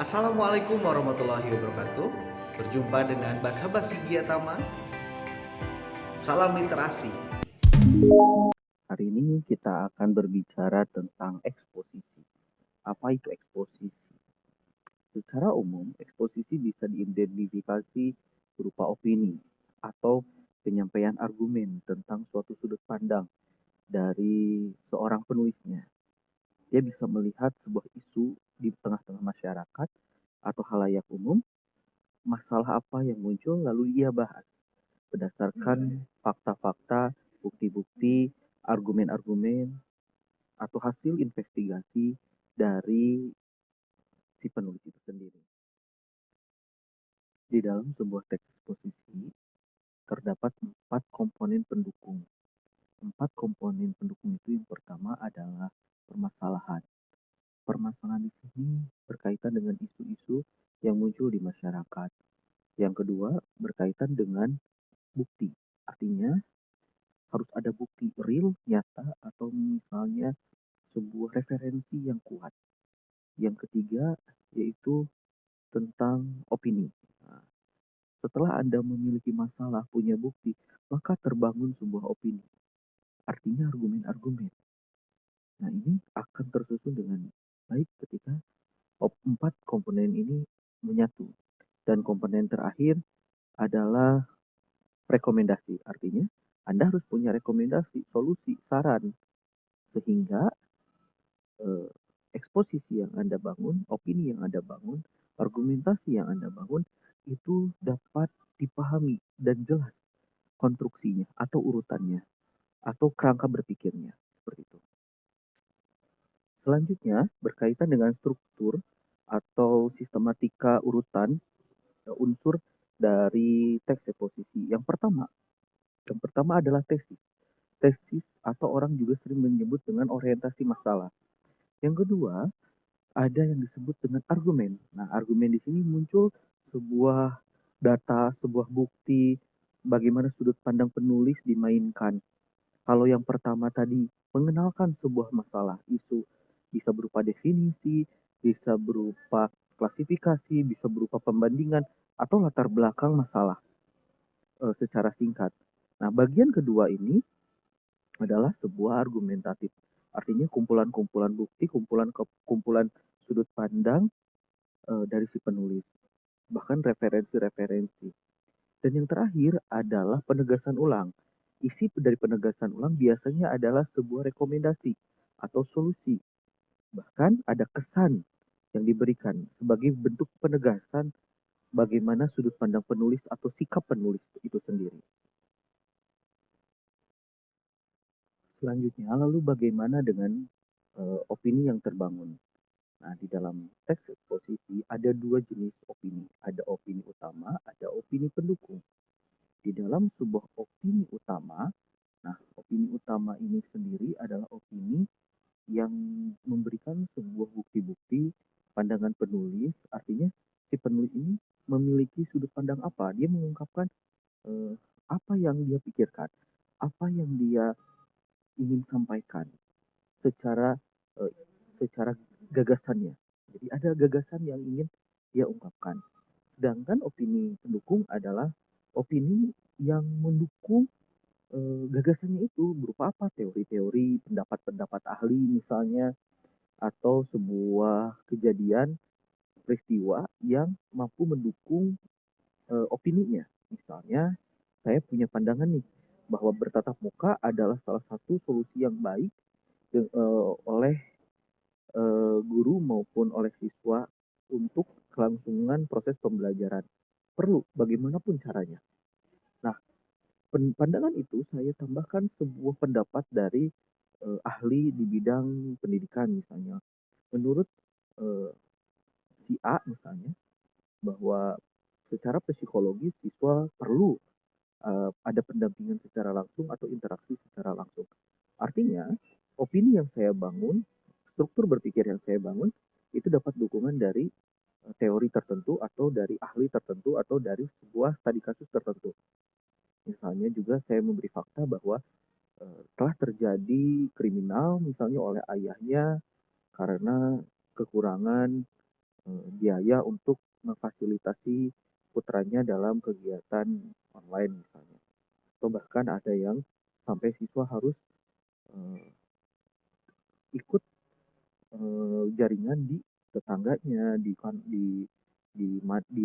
Assalamualaikum warahmatullahi wabarakatuh. Berjumpa dengan Basa-Basi Giatama. Salam literasi. Hari ini kita akan berbicara tentang eksposisi. Apa itu eksposisi? Secara umum, eksposisi bisa diidentifikasi berupa opini atau penyampaian argumen tentang suatu sudut pandang dari seorang penulisnya. Dia bisa melihat sebuah isu di tengah-tengah masyarakat atau halayak umum, masalah apa yang muncul lalu ia bahas berdasarkan fakta-fakta, bukti-bukti, argumen-argumen atau hasil investigasi dari si penulis itu sendiri. Di dalam sebuah teks eksposisi terdapat 4 komponen pendukung. 4 komponen pendukung itu yang pertama adalah permasalahan. Permasalahan di sini berkaitan dengan isu-isu yang muncul di masyarakat. Yang kedua berkaitan dengan bukti. Artinya harus ada bukti real, nyata, atau misalnya sebuah referensi yang kuat. Yang ketiga yaitu tentang opini. Nah, setelah Anda memiliki masalah, punya bukti, maka terbangun sebuah opini. Artinya argumen-argumen. Nah, ini akan tersusun dengan baik ketika 4 komponen ini menyatu. Dan komponen terakhir adalah rekomendasi. Artinya, Anda harus punya rekomendasi, solusi, saran. Sehingga eh, eksposisi yang Anda bangun, opini yang Anda bangun, argumentasi yang Anda bangun, itu dapat dipahami dan jelas konstruksinya atau urutannya atau kerangka berpikirnya seperti itu. Selanjutnya berkaitan dengan struktur atau sistematika urutan unsur dari teks eksposisi. Yang pertama adalah tesis. Tesis atau orang juga sering menyebut dengan orientasi masalah. Yang kedua, ada yang disebut dengan argumen. Nah, argumen di sini muncul sebuah data, sebuah bukti, bagaimana sudut pandang penulis dimainkan. Kalau yang pertama tadi mengenalkan sebuah masalah, isu bisa berupa definisi, bisa berupa klasifikasi, bisa berupa pembandingan atau latar belakang masalah secara singkat. Nah, bagian kedua ini adalah sebuah argumentatif. Artinya kumpulan-kumpulan bukti, kumpulan sudut pandang dari si penulis, bahkan referensi-referensi. Dan yang terakhir adalah penegasan ulang. Isi dari penegasan ulang biasanya adalah sebuah rekomendasi atau solusi. Bahkan ada kesan yang diberikan sebagai bentuk penegasan bagaimana sudut pandang penulis atau sikap penulis itu sendiri. Selanjutnya, lalu bagaimana dengan opini yang terbangun? Nah, di dalam teks eksposisi ada 2 jenis opini. Ada opini utama, ada opini pendukung. Di dalam sebuah opini utama, nah opini utama ini sendiri adalah opini yang memberikan sebuah bukti-bukti pandangan penulis. Artinya si penulis ini memiliki sudut pandang apa? Dia mengungkapkan eh, apa yang dia pikirkan, apa yang dia ingin sampaikan secara eh, secara gagasannya. Jadi ada gagasan yang ingin dia ungkapkan. Sedangkan opini pendukung adalah opini yang mendukung gagasannya itu berupa apa? Teori-teori, pendapat-pendapat ahli misalnya, atau sebuah kejadian, peristiwa yang mampu mendukung opininya. Misalnya, saya punya pandangan nih bahwa bertatap muka adalah salah satu solusi yang baik oleh guru maupun oleh siswa untuk kelangsungan proses pembelajaran. Perlu bagaimanapun caranya. Nah, pandangan itu saya tambahkan sebuah pendapat dari ahli di bidang pendidikan misalnya. Menurut eh, si A misalnya bahwa secara psikologis siswa perlu ada pendampingan secara langsung atau interaksi secara langsung. Artinya, opini yang saya bangun, struktur berpikir yang saya bangun itu dapat dukungan dari teori tertentu atau dari ahli tertentu atau dari sebuah studi kasus tertentu. Misalnya juga saya memberi fakta bahwa telah terjadi kriminal misalnya oleh ayahnya karena kekurangan biaya untuk memfasilitasi putranya dalam kegiatan online misalnya. Atau bahkan ada yang sampai siswa harus eh, ikut jaringan di tetangganya, di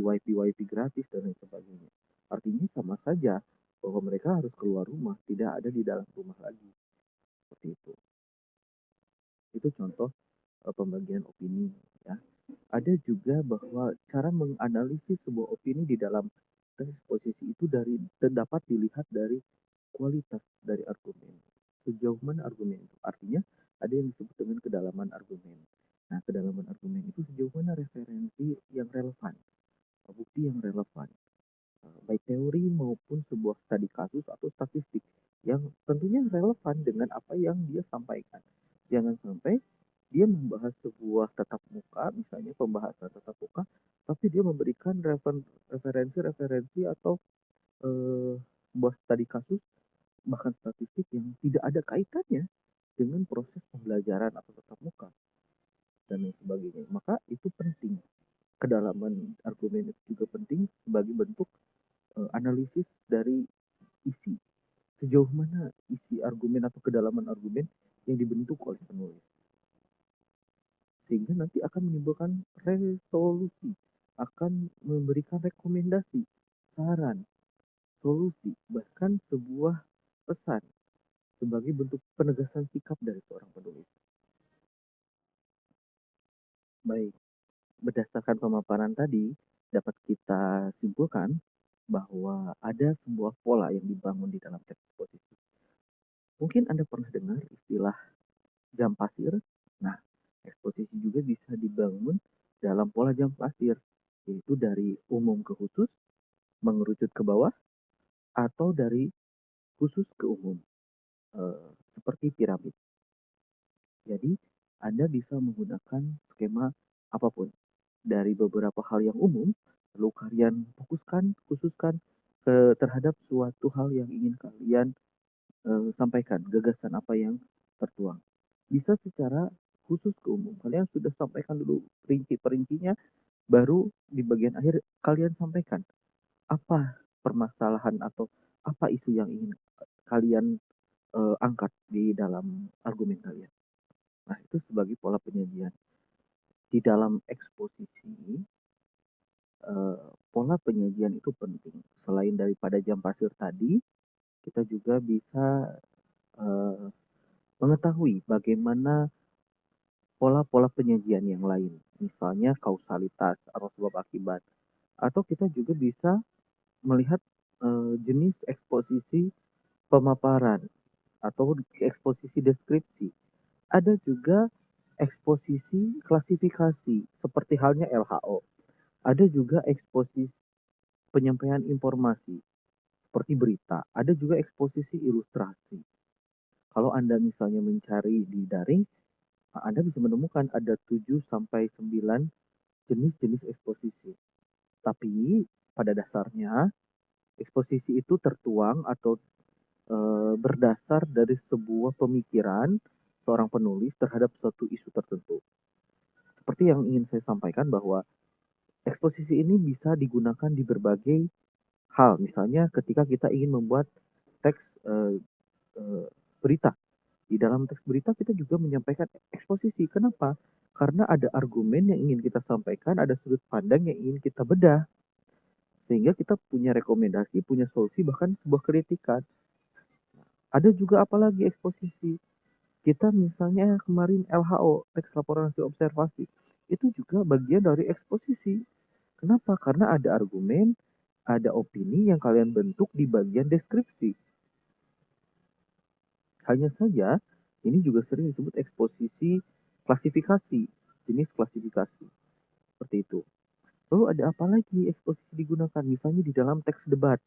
wifi gratis dan lain sebagainya. Artinya sama saja bahwa mereka harus keluar rumah, tidak ada di dalam rumah lagi. Seperti itu. Itu contoh pembagian opini ya. Ada juga bahwa cara menganalisis sebuah opini di dalam tes posisi itu dapat dilihat dari kualitas dari argumen. Sejauh mana argumen itu? Artinya ada yang disebut dengan kedalaman argumen. Nah, kedalaman argumen itu sejauh mana referensi yang relevan, bukti yang relevan, baik teori maupun sebuah studi kasus atau statistik yang tentunya relevan dengan apa yang dia sampaikan. Jangan sampai dia membahas sebuah tatap muka, misalnya pembahasan tatap muka, tapi dia memberikan referensi-referensi atau sebuah studi kasus bahkan statistik yang tidak ada kaitannya dengan proses pembelajaran atau tatap muka dan lain sebagainya. Maka itu penting. Kedalaman argumen itu juga penting sebagai bentuk analisis dari isi. Sejauh mana isi argumen atau kedalaman argumen yang dibentuk oleh penulis. Sehingga nanti akan menimbulkan resolusi, akan memberikan rekomendasi, saran, solusi, bahkan sebuah pesan sebagai bentuk penegasan sikap dari seorang penulis. Baik, berdasarkan pemaparan tadi, dapat kita simpulkan bahwa ada sebuah pola yang dibangun di dalam teks eksposisi. Mungkin Anda pernah dengar istilah jam pasir. Nah, eksposisi juga bisa dibangun dalam pola jam pasir, yaitu dari umum ke khusus, mengerucut ke bawah, atau dari khusus ke umum, seperti piramid. Jadi, Anda bisa menggunakan skema apapun. Dari beberapa hal yang umum, lalu kalian khususkan terhadap suatu hal yang ingin kalian sampaikan, gagasan apa yang tertuang. Bisa secara khusus ke umum. Kalian sudah sampaikan dulu rinci-perincinya, baru di bagian akhir kalian sampaikan apa permasalahan atau apa isu yang ingin kalian angkat di dalam argumen kalian. Nah, itu sebagai pola penyajian. Di dalam eksposisi, pola penyajian itu penting. Selain daripada jam pasir tadi, kita juga bisa mengetahui bagaimana pola-pola penyajian yang lain. Misalnya kausalitas atau sebab akibat. Atau kita juga bisa melihat jenis eksposisi pemaparan atau eksposisi deskripsi. Ada juga eksposisi klasifikasi seperti halnya LHO. Ada juga eksposisi penyampaian informasi seperti berita. Ada juga eksposisi ilustrasi. Kalau Anda misalnya mencari di daring, Anda bisa menemukan ada 7 sampai 9 jenis-jenis eksposisi. Tapi pada dasarnya eksposisi itu tertuang atau berdasar dari sebuah pemikiran seorang penulis terhadap suatu isu tertentu. Seperti yang ingin saya sampaikan bahwa eksposisi ini bisa digunakan di berbagai hal. Misalnya ketika kita ingin membuat teks berita. Di dalam teks berita kita juga menyampaikan eksposisi. Kenapa? Karena ada argumen yang ingin kita sampaikan, ada sudut pandang yang ingin kita bedah. Sehingga kita punya rekomendasi, punya solusi, bahkan sebuah kritikan. Ada juga apalagi eksposisi. Kita misalnya kemarin LHO, teks laporan hasil observasi. Itu juga bagian dari eksposisi. Kenapa? Karena ada argumen, ada opini yang kalian bentuk di bagian deskripsi. Hanya saja, ini juga sering disebut eksposisi klasifikasi, jenis klasifikasi. Seperti itu. Lalu ada apa lagi eksposisi digunakan? Misalnya di dalam teks debat.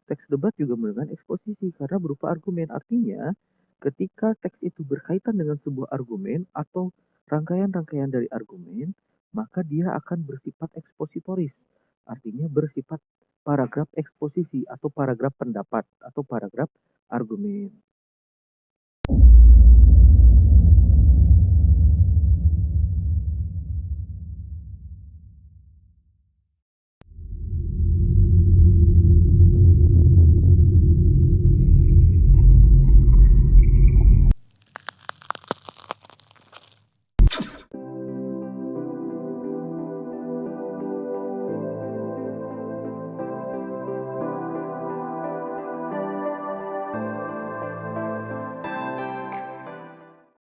Teks debat juga menggunakan eksposisi karena berupa argumen. Artinya, ketika teks itu berkaitan dengan sebuah argumen atau rangkaian-rangkaian dari argumen, maka dia akan bersifat ekspositoris. Artinya bersifat paragraf eksposisi atau paragraf pendapat atau paragraf argumen.